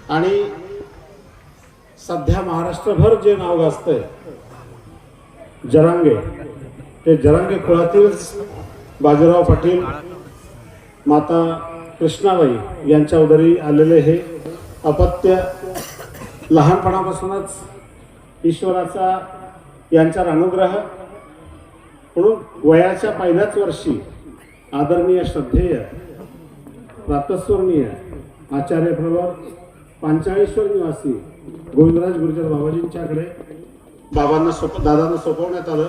आणि सध्या महाराष्ट्रभर जे नाव गाजतंय जरांगे, ते जरांगे कुळातील बाजीराव पाटील, माता कृष्णाबाई यांच्या उदरी आलेले हे अपत्य लहानपणापासूनच ईश्वराचा यांच्यावर अनुग्रह म्हणून वयाच्या पहिल्याच वर्षी आदरणीय श्रद्धेय प्रातस्वर्णीय आचार्य प्रवर पांचाळेश्वर निवासी गोविंदराज गुर्जर बाबाजींच्याकडे दादांना सोपवण्यात आलं.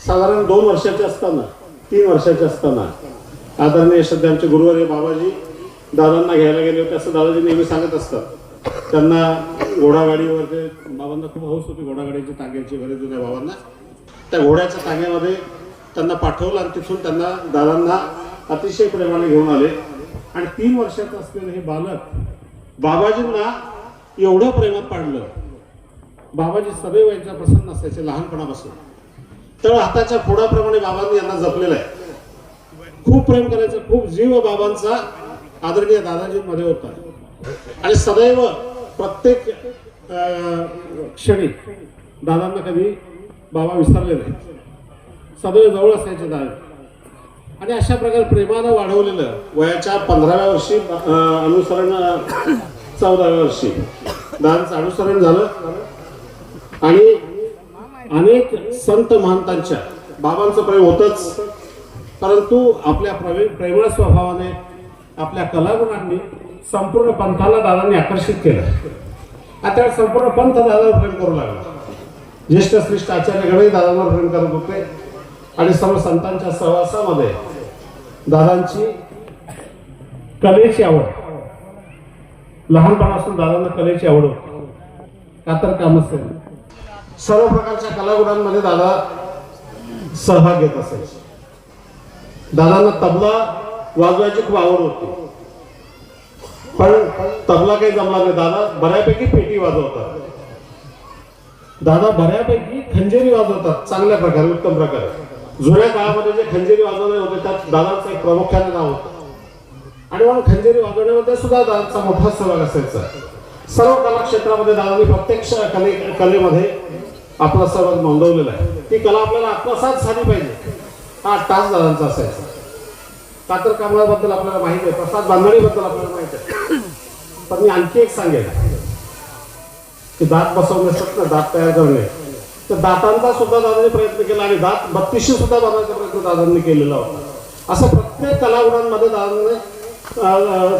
साधारण 2 वर्षाचे असताना 3 वर्षाचे असताना आदरणीय श्रद्धेचे गुरुवर्य बाबाजी दादांना घ्यायला गेले होते असं दादाजी नेहमी सांगत असतात. त्यांना घोडागाडीवर ते बाबांना खूप हौस होती, घोडागाडीची टांग्याची बरेच जुन्या बाबांना. त्या घोड्याच्या टांग्यामध्ये त्यांना पाठवलं आणि तिथून त्यांना दादांना अतिशय प्रेमाने घेऊन आले. आणि 3 वर्षाचं असलेलं हे बालक बाबाजींना एवढं प्रेमात पाडलं. बाबाजी सदैव यांच्या प्रसन्न असायचे लहानपणापासून. तळ हाताच्या फोडाप्रमाणे बाबांनी यांना जपलेलं आहे. खूप प्रेम करायचं, खूप जीव बाबांचा आदरणीय दादाजींमध्ये होता. आणि सदैव प्रत्येक क्षणी दादांना कधी बाबा विसरले नाही, सदैव जवळ असायचे दादा. आणि अशा प्रकारे प्रेमानं वाढवलेलं वयाच्या 15व्या वर्षी अनुसरण 14व्या वर्षी दादांचं अनुसरण झालं. आणि अनेक संत महंतांच्या बाबांचं प्रेम होतच, परंतु आपल्या प्रेमळ स्वभावाने आपल्या कलागुणांनी संपूर्ण पंथाला दादांनी आकर्षित केलं. आता संपूर्ण पंथ दादावर प्रेम करू लागला. ज्येष्ठ श्रेष्ठ आचार्यगणही दादांवर प्रेम करत होते. आणि सर्व संतांच्या सहवासामध्ये दादांची कलेची आवड, लहानपणापासून दादांना कलेची आवड होती. कातर काम असेल, सर्व प्रकारच्या कलागुणांमध्ये दादा सहभाग घेत असायचे. दादांना तबला वाजवायची खूप आवड होती, पण तबला काही जमला नाही. दादा बऱ्यापैकी पेटी वाजवतात, दादा बऱ्यापैकी खंजेरी वाजवतात चांगल्या प्रकारे, उत्तम प्रकारे. जुन्या काळामध्ये जे खंजेरी वाजवणे होते त्यात दादांचं एक प्रामुख्याने नाव होतं. आणि म्हणून खंजेरी वाजवण्यामध्ये सुद्धा दादांचा मोठा सहभाग असायचा. सर्व कला क्षेत्रामध्ये दादांनी प्रत्यक्ष कलेमध्ये आपला सहभाग नोंदवलेला आहे. ती कला आपल्याला आत्मसात झाली पाहिजे हा टास दादांचा असायचा. कातर कामाबद्दल आपल्याला माहिती आहे, प्रसाद बांधणीबद्दल आपल्याला माहिती आहे. पण मी आणखी एक सांगेन की दात बसवण्यासाठी दात तयार करणे, तर दातांचा सुद्धा दादांनी प्रयत्न केला आणि दात 32 सुद्धा बनवायचा प्रयत्न दादांनी केलेला होता. असं प्रत्येक कलागुणांमध्ये दादांनी सहभाग